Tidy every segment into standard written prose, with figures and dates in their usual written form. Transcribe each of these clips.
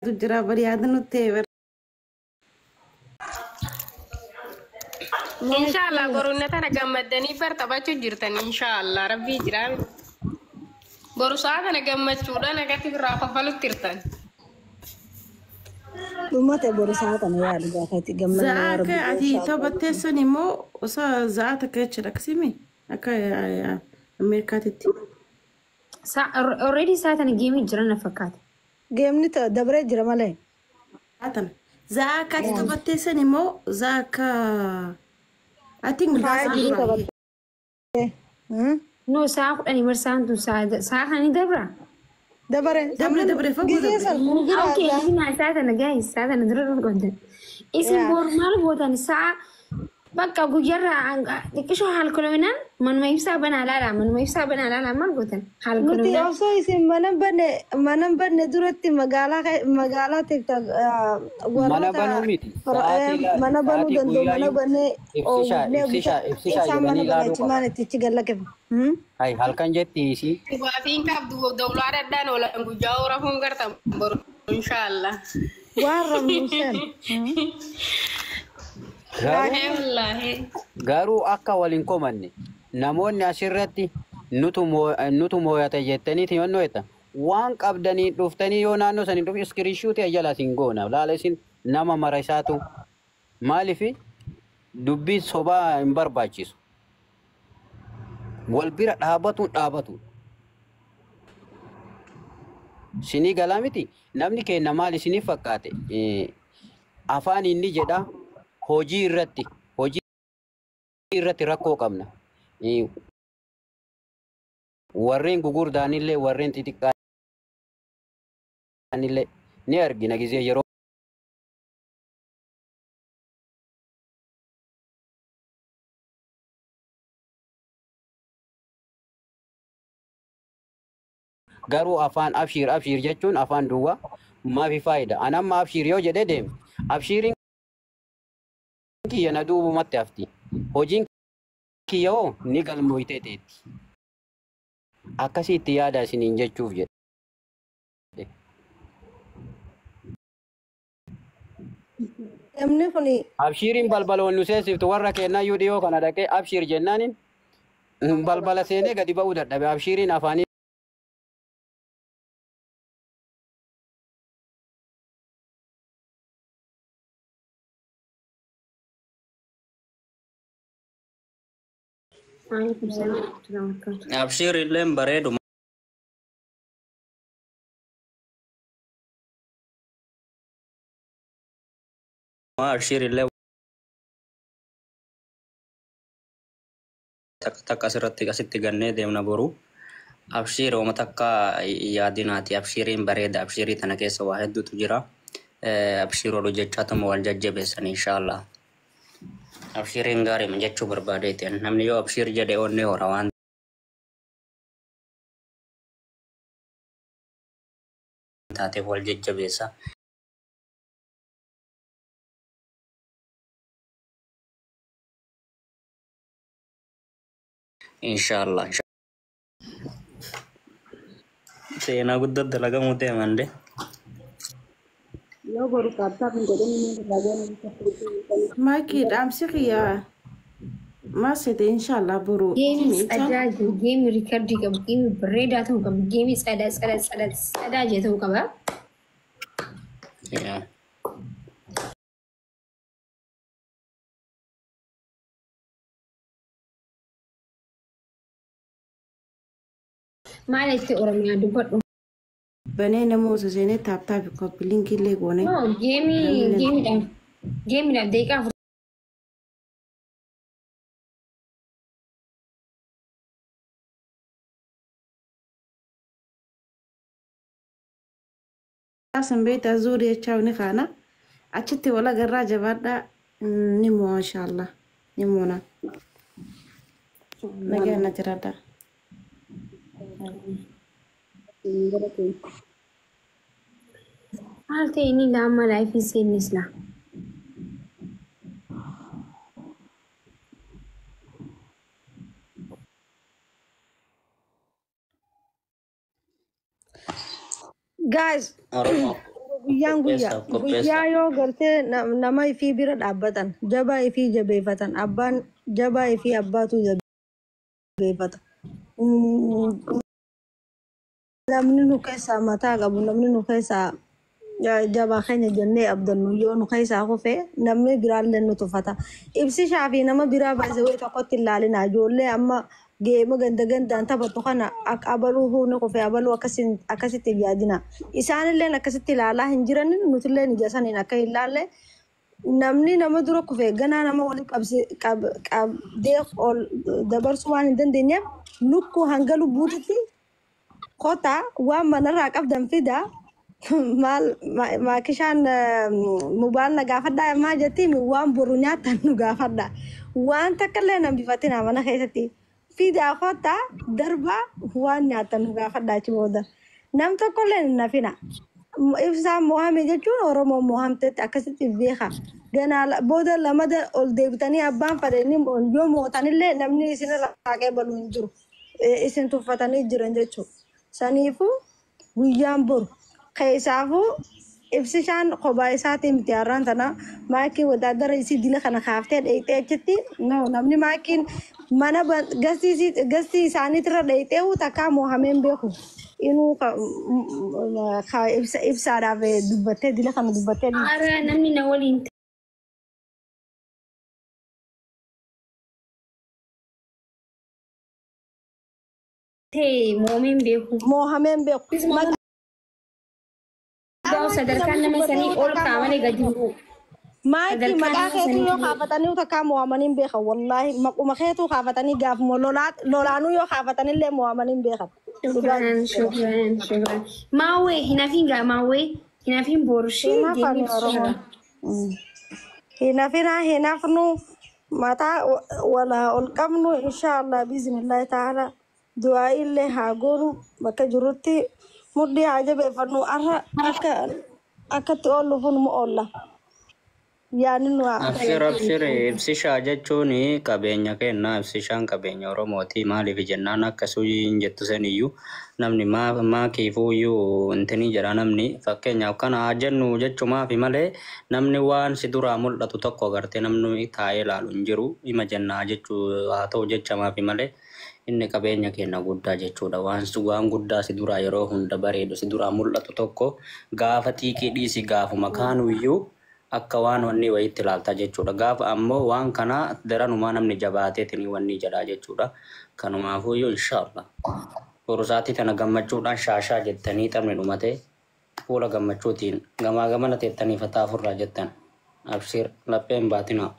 تجرى بريادن التيبر إن شاء الله قرونا تنا جمدني فرتبات جرتني إن شاء الله ربي جرام قرو ساعة أنا جمد شورا أنا كاتب رافع فلو ترتن لما تبغى ساعة أنا يا رجال كاتي جمّل يا زاك رب إن عتي شاء الله تبتة سنمو وصا زاتك يتشرك سمي أكا يا أمريكاتي already ساعة أنا جيمي جرنا فكات جيم نتا دبرة جرمالي عتن زاك عتي تبتة سنمو زاك أتين هاي جرو غاسا تبت no ساعة أنا مرسان تو ساعة أنا دبرة دبرة دبرة فوق جيسا اوكي هنا ساعة أنا جاي ساعة أنا درر قدام اسم بورمال بوتان ساعة بقى جرا كيشو حال كلنا من ما يفسح بنا لا من ما يفسح بنا لا ما بوتان حال نتي كلنا also isin manan banne duratti magaalaa tiktok Mana banu miti. mana banu dando mana banne Ifsisha isa mana jedhanii bana ilaaluu cimaan qaba. itti gallake Hai halkan jettiisi. وافين كابدو دولار دان ولا نجاو رافون كرتم برو إن شاء الله warra musen والله Garuu akka waliin komanne namoonni asirratti nutu moo'ate jettaniiti yonnoo jetta waan qabdanii dhuftanii yoo naannoo sanii dhufi iskiriishuuti ajjala isin goona laala isin nama mara isaatu maaliifi dubbii sobaa hin barbaachisu wal bira dhaabatu sinii galaa miti namni kenna maal isinii fakkaate afaan inni jedha hojii irratti rakkoo qabna. Warreen gugurdaanillee warreen xixiqqaanillee ni argina gizee yeroo garuu afaan abshiir jechuun afaan duwwaa maafi faayida anamma abshiir yoo jedhee deeme abshiiriin kiyya na duubumatti hafti hojiin kiyya hoo ni galmooytee teetti akkasitti yaada isiniin jechuuf jedhe namni kuni abshiiriin balbaloon nu seensiftu warra kennayyuu dhiyoo kana dhaqee abshiir jennaanin balbala seenee gadi ba'uu dadhabe abshiiriin afaanii عليكم السلام ورحمة الله وبركاته أبشر اللهم بريد ما أبشر اللهم تك أسرت جنة دمنا برو أبشر وما تك ياديناتي أبشرين بريد أبشري تناكيس واحد دو تجرا أبشر ولجتشاتم والجج بسن إن شاء الله أبشرين غاري من جتشو برباديتين نمني يو أبشر جدي أوني وروان تاتي والجج بسا إن شاء الله سينا قد دلقا موتي مندي yoo boru kaabtaa kan jedhanii ماكيد أمسكي يا ما سيدي إن شاء الله برو جيمي سأداجي جيمي ريكاردي كم جيمي بريدة تو كم جيمي سأداجي تو كم Yeah. ما عليك أورمي عندو بدو بنينا موسى زيني تاب تاب كوب لينك اللي قوني no جيمي ده ديكا أصلا بيت أزوري تشاوني خانا أشتي ولا جراجة بعد نمو ما شاء الله نمونا نجينا ترادا حالتي إني لا ما لا في سن نسلا guys guyyaan Qopheessaa guyyaa qopheessaa. yoo gartee nama ifii bira dhaabbatan jabaa ifii jabeeffatan abbaan jabaa ifii abbaatu jabeeffata. Namni nu keessaa mataa qabu namni nu keessaa jabaa keenya jennee abdannu yoo nu keessaa kufee namni biraallee nu tuffata. Ibsi shaafi nama biraa baasee tokkotti ilaalina ijoollee amma geema gandaan taphatu kana abaluu huuna kufee abaluu akkasitti yaadina. Isaanillee akkasitti ilaalaa hin jiran nutillee ija saniin akka hin ilaalle namni nama dura kufee ganaa nama waliin qabdee ol dabarsuu waan hin dandeenyeef lukkuu hanga lubbuutitti kota waan manarraa qabdan fida. Maakishaan mobaayilna gaafadhaa maa jettiin waan boru nyaatan nu gaafadhaa waan takkallee nan bifatina mana keessatti fidaa kota darba waan nyaatan nu gaafadhaa achi booda nam tokkollee hin nafina. Ibsaa mo'ame jechuun Oromoo mo'amtetti akkasitti beeka ganaa booda lamada ol deebitanii abbaan fadhanii yoo mootanillee namni isin raaqee baluu hin jiru isin tuffatanii jiran jechuudha. Saniifuu guyyaan boru. Keessaafu ibsishaan kophaa isaatii miti har'aan tana maakii wadaadara isii dila kana kaaftee dheeyxee achitti namni maakiin mana gastii isaaniitirra dheeyxee takkaa mo'ameen beeku inuu ibsaadhaaf dubbattee dila kana dubbattee. Ara namni na waliin ta'e mo'ameen beeku. sadarkaan nama sanii ol kaa'amanii gadi bu'u. Maakii maqaa keetuu yoo kaafatanii takkaa mo'amanii beekan wallaahi maquma keetuu kaafatanii gaafuma lolaanuu yoo kaafatanillee mo'amanii beekan. Shukran. Maawwee hinafiin gaa maawwee hinafiin boorshee deemee hinafnu mataa walaa ol qabnu inshaallah biiznillaahi ta'ala du'aa illee haa goonu bakka jirutti. Muddi haa jabeeffannu akkatti oollu kun mu oolla. Abshir ibsishaa jechuun qabeenya kenna ibsishaan qabeenya Oromooti maaliif jennaan akkasuma jettu saniyyuu namni maakiifuyyuu intini jira namni fakkeenyaaf kana haa jennu jechumaaf malee namni waan si duraa mul'atu tokko agartee namni taa'ee ilaalu hin jiru hima jennaa jechuu haa ta'u jechamaaf malee. Inni qabeenya kenna guddaa jechuudha waan guddaa si duraa yeroo hunda bareedu si duraa mul'atu tokko gaafa xiiqii dhiisi gaafuma kaanuyyuu akka waan wanni wayitti ilaalta jechuudha gaafa ammoo waan kana daranumaa namni jabaateetiin wanni jedhaa jechuudha kanumaafuyyuu inshaallah borusaatti tana gammachuudhaan shaashaa jettanii taphni dhumate fuula gammachuutiin gamaa gamana teettanii fataa furraa jettan abshir lapheen baatinaa.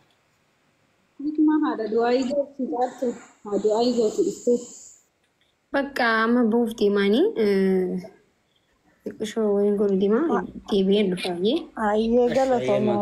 Bakka amma buuf deemanii xiqqishoo waliin godhu deemaa deebi'een dhufaa. Ayyee galatooma.